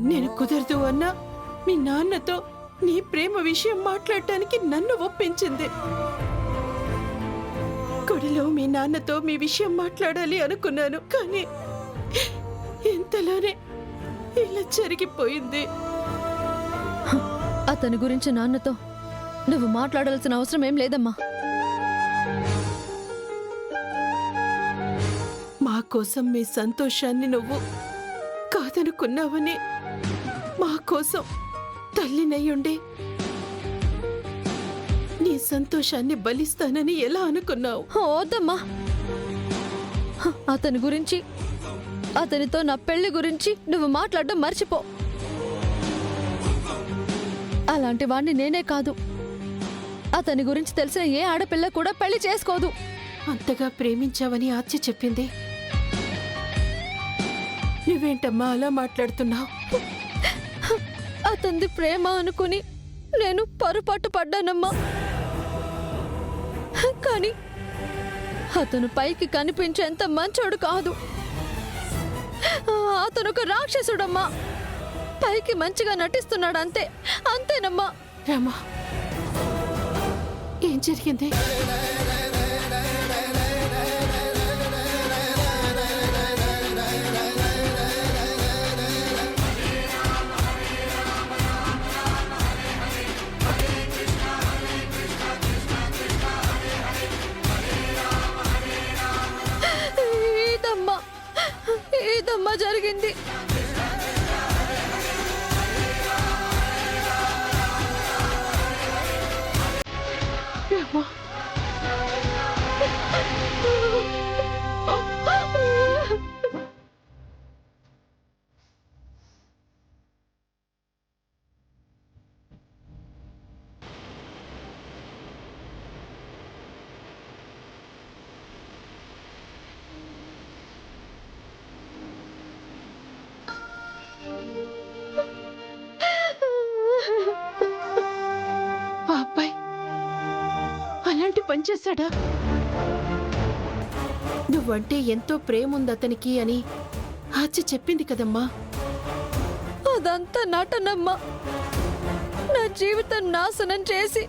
నేను కుదరదు అన్నా మీ నాన్నతో నీ ప్రేమ విషయం మాట్లాడటానికి నన్ను ఒప్పించింది. గుడిలో మీ నాన్నతో మీ విషయం మాట్లాడాలి అనుకున్నాను, కానీ ఇంతలోనే ఇలా జరిగిపోయింది. అతని గురించి నాన్నతో నువ్వు మాట్లాడాల్సిన అవసరం ఏం లేదమ్మా. మా కోసం మీ సంతోషాన్ని నువ్వు కాదనుకున్నావని, మా కోసం తల్లినయ్యుండి నీ సంతోషాన్ని బలిస్తానని ఎలా అనుకున్నావు? వద్దమ్మా. అతని గురించి, అతనితో నా పెళ్లి గురించి నువ్వు మాట్లాడడం మర్చిపో. అలాంటి వాణ్ణి నేనే కాదు, అతని గురించి తెలిసిన ఏ ఆడపిల్ల కూడా పెళ్లి చేసుకోదు. అంతగా ప్రేమించావని ఆర్చి చెప్పింది. నువ్వేంటమ్మా అలా మాట్లాడుతున్నావు? అతనిది ప్రేమ అనుకుని నేను పొరపాటు పడ్డానమ్మా. కానీ అతను పైకి కనిపించేంత మంచోడు కాదు. అతను ఒక రాక్షసుడమ్మా. పైకి మంచిగా నటిస్తున్నాడు, అంతే, అంతేనమ్మా. రామా, ఏం జరిగింది? ఇదమ్మా జరిగింది. అలాంటి పని చేశాడా? నువ్వంటే ఎంతో ప్రేమ ఉంది అతనికి అని ఆచి చెప్పింది కదమ్మా. అదంతా నటనమ్మా. నా జీవితం నాశనం చేసి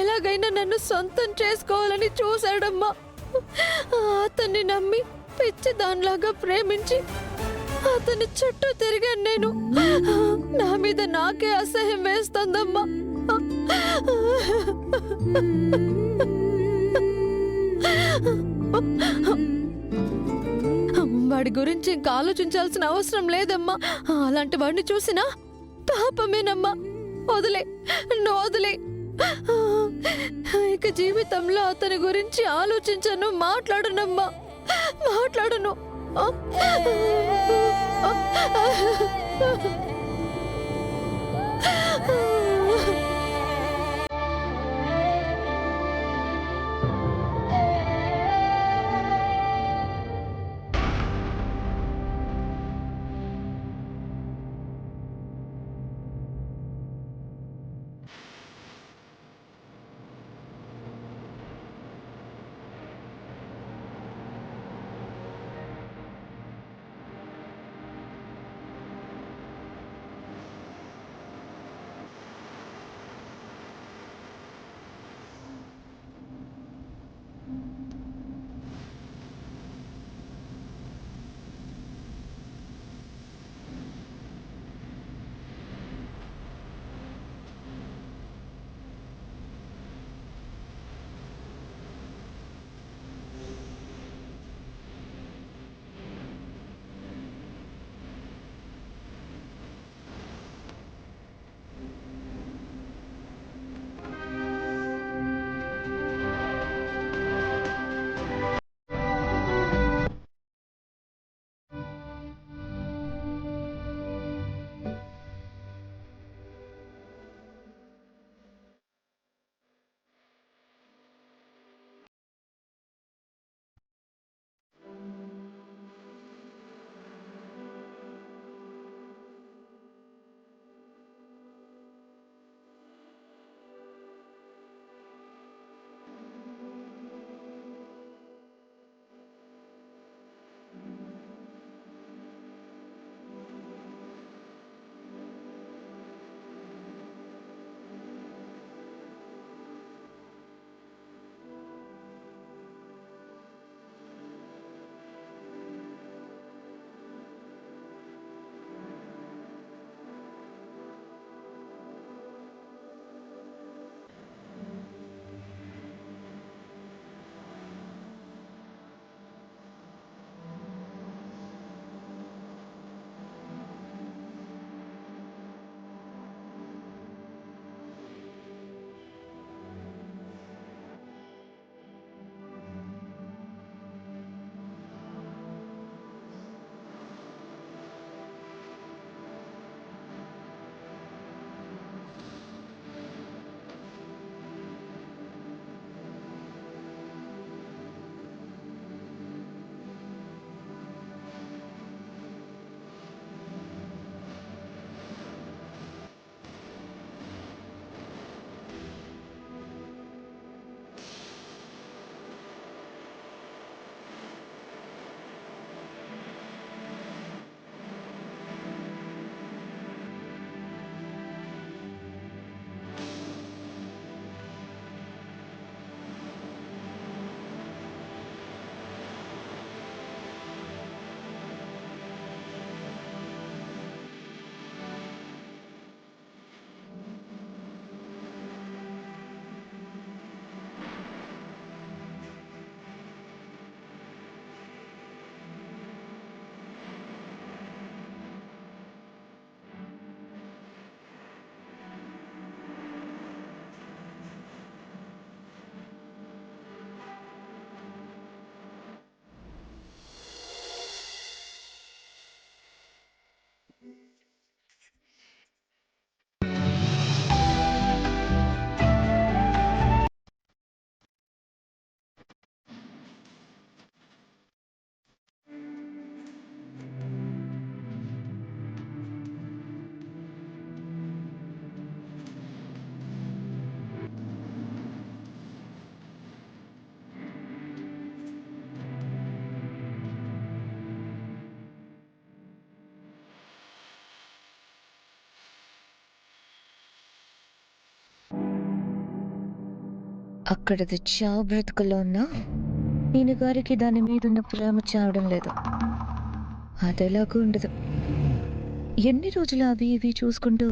ఎలాగైనా నన్ను సొంతం చేసుకోవాలని చూశాడమ్మా. అతన్ని నమ్మి పిచ్చి దానిలాగా ప్రేమించి అతని చుట్టూ తిరిగాను నేను. నా మీద నాకే అసహ్యం వేస్తుందమ్మా. వాడి గురించి ఇంకా ఆలోచించాల్సిన అవసరం లేదమ్మా. అలాంటి వాడిని చూసినా పాపమేనమ్మా. వదిలే, నువ్వు వదిలే. ఇక జీవితంలో అతని గురించి ఆలోచించను, మాట్లాడనమ్మా, మాట్లాడను. అక్కడది చావు బ్రతుకుల్లో ఉన్నా ఈయన గారికి దాని మీద ఉన్న ప్రేమ చావడం లేదు. అదెలాగూ ఉండదు. ఎన్ని రోజులు అవి ఇవి చూసుకుంటూ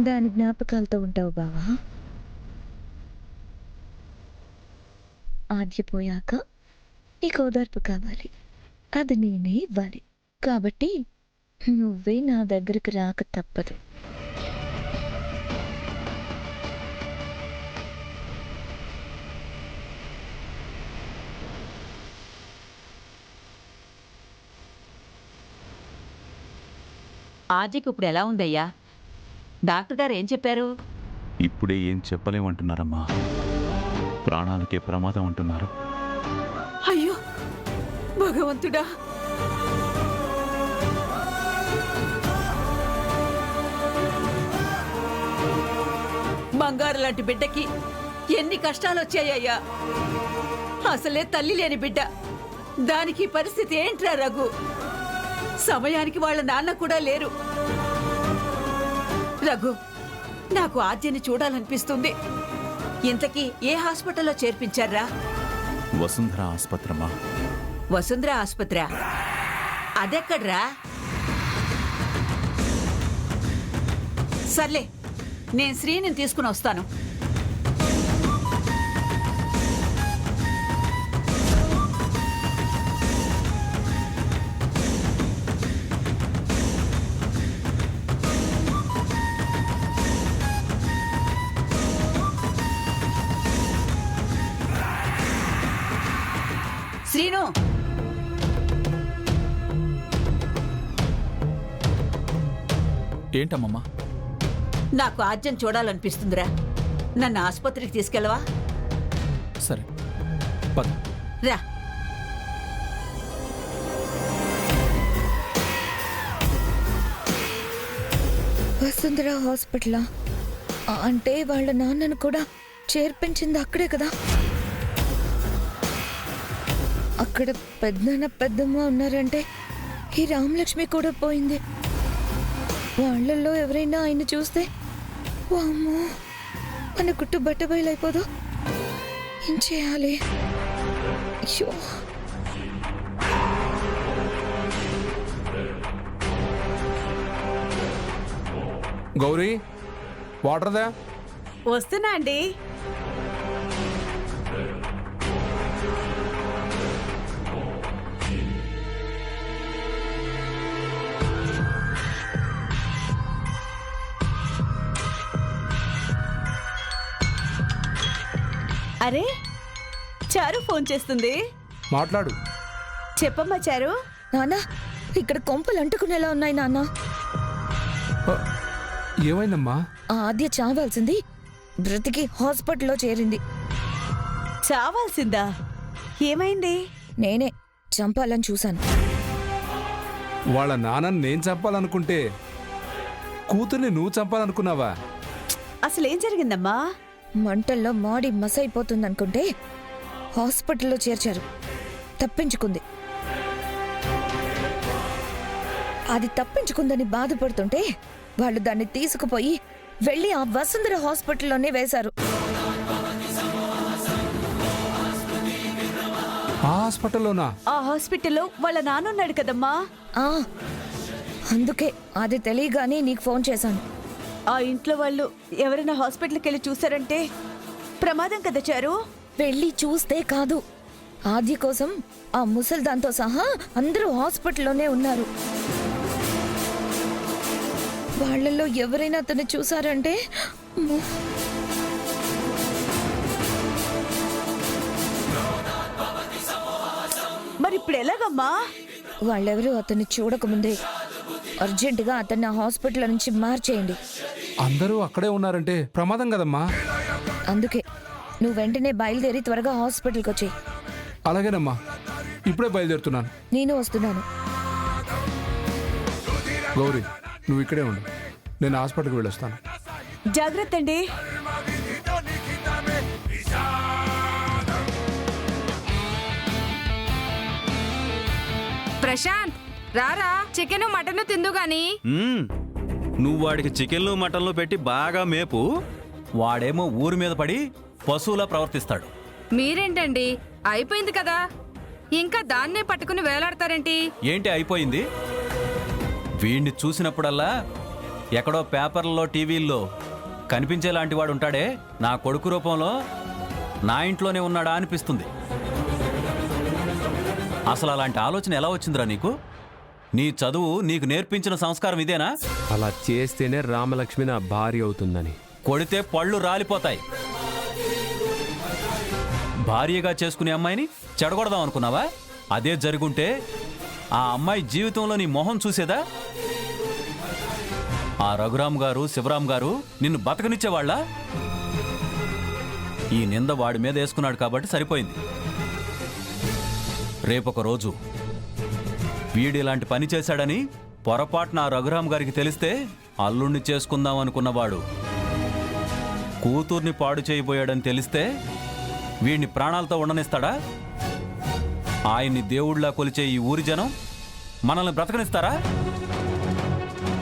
దాని జ్ఞాపకాలతో ఉంటావు బావా? ఆద్యపోయాక నీకు ఓదార్పు కావాలి, అది నేనే ఇవ్వాలి. కాబట్టి నువ్వే నా దగ్గరికి రాక తప్పదు. ఆద్యకి ఇప్పుడు ఎలా ఉందయ్యా? డాక్టర్ గారు ఏం చెప్పారు? ఇప్పుడే ఏం చెప్పలేమంటున్నారమ్మా. ప్రాణాలకే ప్రమాదం అంటున్నారు. అయ్యో భగవంతుడా, బంగారు లాంటి బిడ్డకి ఎన్ని కష్టాలు వచ్చాయ్యా. అసలే తల్లి లేని బిడ్డ, దానికి పరిస్థితి ఏంట్రా రఘు? సమయానికి వాళ్ళ నాన్న కూడా లేరు. రఘు, నాకు ఆద్యని చూడాలనిపిస్తుంది. ఇంతకీ ఏ హాస్పిటల్లో చేర్పించారా? వసుంధర ఆసుపత్రమ్మా. వసుంధర ఆసుపత్రి అదెక్కడ్రా? సర్లే, నేను శ్రీని తీసుకుని వస్తాను. శ్రీను, ఏంటమ్మమ్మా? నాకు ఆద్యం చూడాలనిపిస్తుందిరా. నన్ను ఆసుపత్రికి తీసుకెళ్ళవా? సరే పద. రా. వసుంధర హాస్పిటలా? అంటే వాళ్ళ నాన్నను కూడా చేర్పించింది అక్కడే కదా? అక్కడ పెద్దనాన్న పెద్దమ్మ ఉన్నారంటే ఈ రామలక్ష్మి కూడా పోయింది. వాళ్ళల్లో ఎవరైనా ఆయన చూస్తే వామ్మో మన గుట్టు బట్టబయలైపోదు. ఏం చేయాలి? అయ్యో, గౌరీ, వాటర్దా? వస్తున్నా అండి. అరే, చారు ఫోన్ చేస్తుంది. మాట్లాడు. చెప్పమ్మా చారు. నాన్న, ఇక్కడ కొంపలు అంటుకునేలా ఉన్నాయి నాన్న. ఏమైందమ్మా? ఆ ఆద్య చావాల్సింది బ్రతికి హాస్పిటల్లో చేరింది. చావాల్సిందా? ఏమైంది? నేనే చంపాలని చూశాను. వాళ్ళ నాన్నని నేను చంపాలనుకుంటే కూతుర్ని నువ్వు చంపాలనుకున్నావా? అసలేం జరిగిందమ్మా? మంటల్లో మాడి మసైపోతుందనుకుంటే హాస్పిటల్లో చేర్చారు. తప్పించుకుంది. అది తప్పించుకుందని బాధపడుతుంటే వాళ్ళు దాన్ని తీసుకుపోయి వెళ్ళి ఆ వసుంధర హాస్పిటల్లోనే వేశారు. ఆ హాస్పిటల్లోనా? ఆ హాస్పిటల్లో వాళ్ళ నాన్నున్నాడు కదమ్మా. ఆ, అందుకే అది తెలియగానే నీకు ఫోన్ చేశాను. ఆ ఇంట్లో వాళ్ళు ఎవరైనా హాస్పిటల్కి వెళ్ళి చూసారంటే ప్రమాదం కదా చారు. వెళ్ళి చూస్తే కాదు, ఆద్య కోసం ఆ ముసల్దాంతో సహా అందరూ హాస్పిటల్లోనే ఉన్నారు. వాళ్ళల్లో ఎవరైనా అతన్ని చూసారంటే అమ్మో. మరి ఇప్పుడు ఎలాగమ్మా? వాళ్ళెవరూ అతన్ని చూడకముందే అర్జెంటుగా అతన్ని ఆ హాస్పిటల్ నుంచి మార్చేయండి. అందరూ అక్కడే ఉన్నారంటే ప్రమాదం కదమ్మా. అందుకే నువ్వు వెంటనే బయలుదేరి త్వరగా హాస్పిటల్కి వచ్చేయి. అలాగేనమ్మా, ఇప్పుడే బయలుదేరుతున్నాను. నేను వస్తున్నాను. గౌరీ, నువ్వు ఇక్కడే ఉండు, నేను హాస్పిటల్కి వెళ్ళొస్తాను. జాగ్రత్త అండి. ప్రశాంత్, రారా, చికెన్ మటన్ తిందు గాని. నువ్వు వాడికి చికెన్లు మటన్లు పెట్టి బాగా మేపు, వాడేమో ఊరి మీద పడి పశువులా ప్రవర్తిస్తాడు. మీరేంటండి అయిపోయింది కదా, ఇంకా దాన్నే పట్టుకుని వేలాడతారేంటి? ఏంటి అయిపోయింది? వీణ్ణి చూసినప్పుడల్లా ఎక్కడో పేపర్లలో టీవీల్లో కనిపించేలాంటి వాడు ఉంటాడే, నా కొడుకు రూపంలో నా ఇంట్లోనే ఉన్నాడా అనిపిస్తుంది. అసలు అలాంటి ఆలోచన ఎలా వచ్చిందిరా నీకు? నీ చదువు నీకు నేర్పించిన సంస్కారం ఇదేనా? అలా చేస్తేనే రామలక్ష్మి నా భార్య అవుతుందని. కొడితే పళ్ళు రాలిపోతాయి. భార్యగా చేసుకునే అమ్మాయిని చెడగొడదాం అనుకున్నావా? అదే జరుగుంటే ఆ అమ్మాయి జీవితంలో నీ మొహం చూసేదా? ఆ రఘురామ్ గారు, శివరాం గారు నిన్ను బతకనిచ్చేవాళ్ళ? ఈ నింద వాడి మీద వేసుకున్నాడు కాబట్టి సరిపోయింది. రేపొక రోజు వీడు ఇలాంటి పని చేశాడని పొరపాటున ఆ రఘురామ్ గారికి తెలిస్తే అల్లుణ్ణి చేసుకుందాం అనుకున్నవాడు కూతుర్ని పాడు చేయబోయాడని తెలిస్తే వీడిని ప్రాణాలతో ఉండనిస్తాడా? ఆయన్ని దేవుళ్లా కొలిచే ఈ ఊరి జనం మనల్ని బ్రతకనిస్తారా?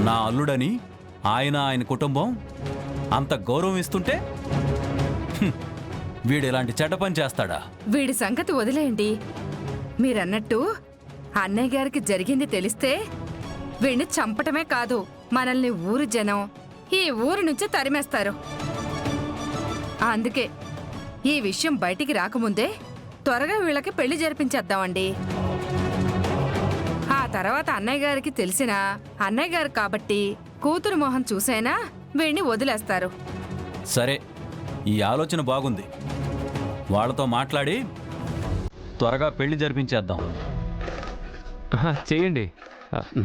నా అల్లుడని ఆయన కుటుంబం అంత గౌరవం ఇస్తుంటే వీడు ఇలాంటి చెడ్డ పని చేస్తాడా? వీడి సంగతి వదిలేయండి. మీరన్నట్టు అన్నయ్య గారికి జరిగింది తెలిస్తే వీడిని చంపటమే కాదు, మనల్ని ఊరు జనం ఈ ఊరు నుంచి తరిమేస్తారు. అందుకే ఈ విషయం బయటికి రాకముందే త్వరగా వీళ్ళకి పెళ్లి జరిపించేద్దామండి. ఆ తర్వాత అన్నయ్య గారికి తెలిసినా అన్నయ్య గారు కాబట్టి కూతురు మొహం చూసైనా వీడిని వదిలేస్తారు. సరే, ఈ ఆలోచన బాగుంది. వాళ్ళతో మాట్లాడి త్వరగా పెళ్లి జరిపించేద్దాం. చేయండి,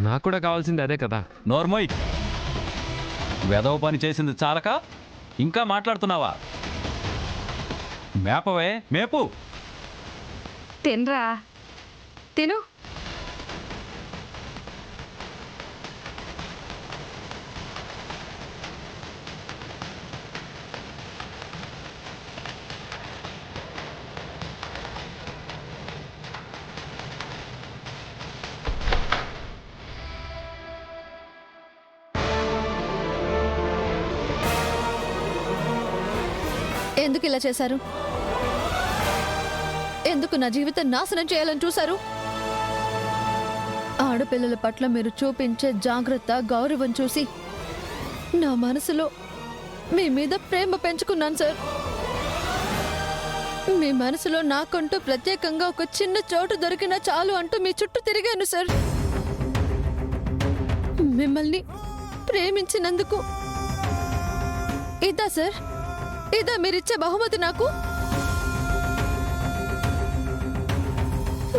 నాకు కూడా కావాల్సింది అదే కదా. నోర్మోయ్, వెధవ పని చేసింది చాలక ఇంకా మాట్లాడుతున్నావా? మేపవే, మేపు. తినరా, తిను. ఎందుకు ఇలా చేశారు? ఎందుకు నా జీవితం నాశనం చేయాలని చూశారు? ఆడపిల్లల పట్ల మీరు చూపించే జాగ్రత్త, గౌరవం చూసి నా మనసులో మీ మీద ప్రేమ పెంచుకున్నాను సార్. మీ మనసులో నాకంటూ ప్రత్యేకంగా ఒక చిన్న చోటు దొరికినా చాలు అంటూ మీ చుట్టూ తిరిగాను సార్. మిమ్మల్ని ప్రేమించినందుకు ఇదా సార్, ఇదా మీరిచ్చే బహుమతి నాకు?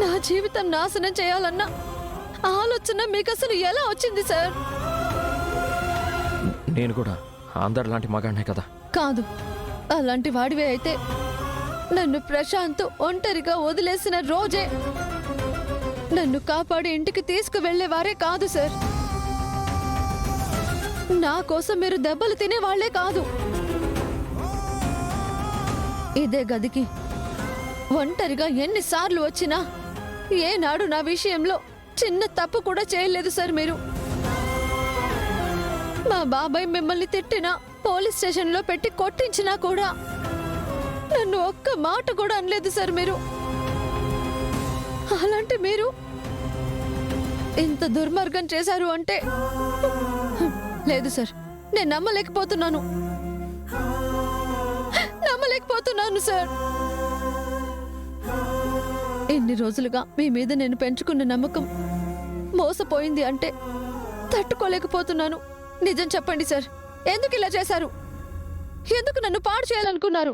నా జీవితం నాశనం చేయాలన్న ఆలోచన మీకు అసలు ఎలా వచ్చింది సార్? నేను కూడా అందరిలాంటి మగాడినే కదా. కాదు, అలాంటి వాడివే అయితే నన్ను ప్రశాంత్ ఒంటరిగా వదిలేసిన రోజే నన్ను కాపాడి ఇంటికి తీసుకువెళ్లేవారే కాదు సార్. నా కోసం మీరు దెబ్బలు తినేవాళ్లే కాదు. ఇదే గదికి ఒంటరిగా ఎన్నిసార్లు వచ్చినా ఏనాడు నా విషయంలో చిన్న తప్పు కూడా చేయలేదు సార్ మీరు. మా బాబాయ్ మిమ్మల్ని తిట్టినా, పోలీస్ స్టేషన్లో పెట్టి కొట్టించినా కూడా నన్ను ఒక్క మాట కూడా అనలేదు సార్ మీరు. అలాంటి మీరు ఇంత దుర్మార్గం చేశారు అంటే లేదు సార్, నేను నమ్మలేకపోతున్నాను సార్. ఇన్ని రోజులుగా మీ మీద నేను పెంచుకున్న నమ్మకం మోసపోయింది అంటే తట్టుకోలేకపోతున్నాను. నిజం చెప్పండి సార్, ఎందుకు ఇలా చేశారు? ఎందుకు నన్ను పాడు చేయాలనుకున్నారు?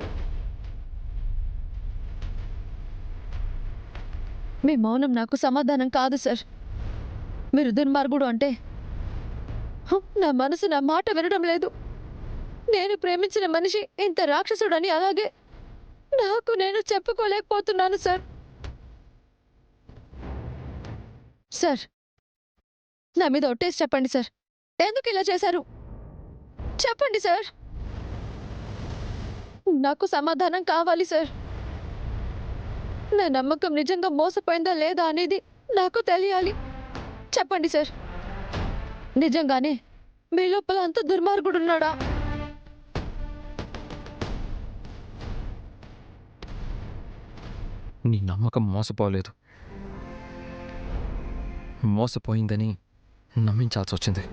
మీ మౌనం నాకు సమాధానం కాదు సార్. మీరు దుర్మార్గుడు అంటే నా మనసు నా మాట వినడం లేదు. నేను ప్రేమించిన మనిషి ఇంత రాక్షసుడని అలాగే నాకు నేను చెప్పుకోలేకపోతున్నాను సార్. సార్, నా మీద ఒట్టేసి చెప్పండి సార్, ఎందుకు ఇలా చేశారు? చెప్పండి సార్, నాకు సమాధానం కావాలి సార్. నా నమ్మకం నిజంగా మోసపోయిందా లేదా అనేది నాకు తెలియాలి. చెప్పండి సార్, నిజంగానే మీ లోపల అంత దుర్మార్గుడున్నాడా? నీ నమ్మకం మోసపోలేదు, మోసపోయిందని నమ్మించాల్సి వచ్చింది.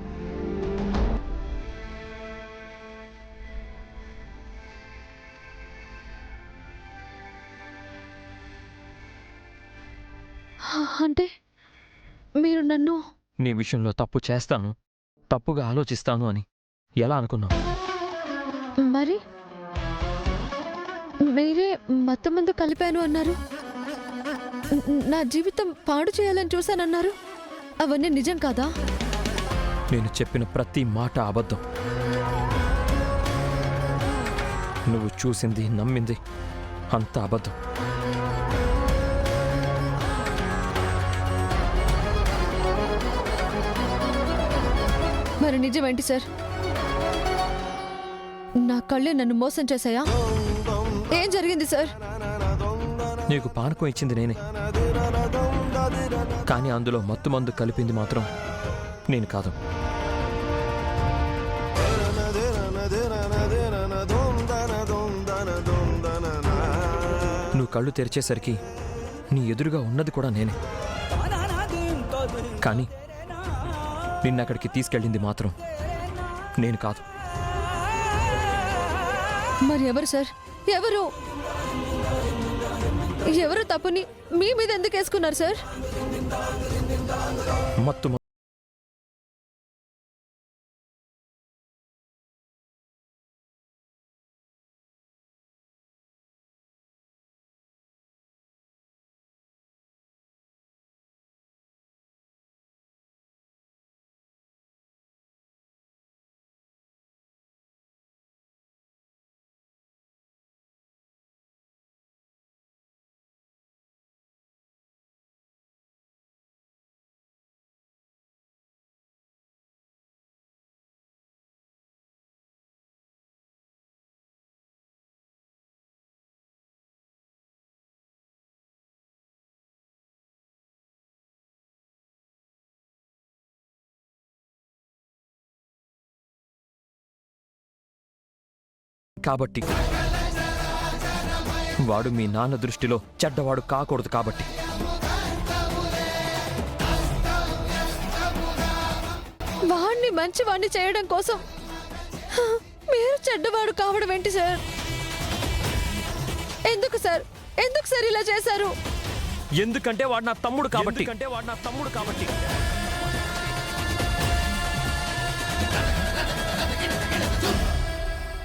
అంటే మీరు నన్ను నీ విషయంలో తప్పు చేస్తాను, తప్పుగా ఆలోచిస్తాను అని ఎలా అనుకున్నావు? మరి మీరే మొత్తం మందు కలిపాను అన్నారు, నా జీవితం పాడు చేయాలని చూశానన్నారు. అవన్నీ నిజం కాదా? నేను చెప్పిన ప్రతి మాట అబద్ధం. నువ్వు చూసింది, నమ్మింది అంత అబద్ధం. మరి నిజమేంటి సార్? నా కళ్ళే నన్ను మోసం చేశాయా? ఏం జరిగింది సార్? నీకు పానకం ఇచ్చింది నేనే, కానీ అందులో మత్తు మందు కలిపింది మాత్రం నేను కాదు. నువ్వు కళ్ళు తెరిచేసరికి నీ ఎదురుగా ఉన్నది కూడా నేనే, కానీ నిన్నక్కడికి తీసుకెళ్ళింది మాత్రం నేను కాదు. మరి ఎవరు సార్? ఎవరు ఎవరు తప్పుని మీ మీద ఎందుకు వేసుకున్నారు సార్? మత్తు కాబట్టి వాడు మీ నాన్న దృష్టిలో చెడ్డవాడు కాకూడదు. కాబట్టి వాణ్ణి మంచివాణ్ణి చేయడం కోసం మీరు చెడ్డవాడు కావడం ఏంటి సార్? ఎందుకు సార్? ఎందుకు సార్ ఇలా చేశారు? ఎందుకంటే వాడు నా తమ్ముడు కాబట్టి.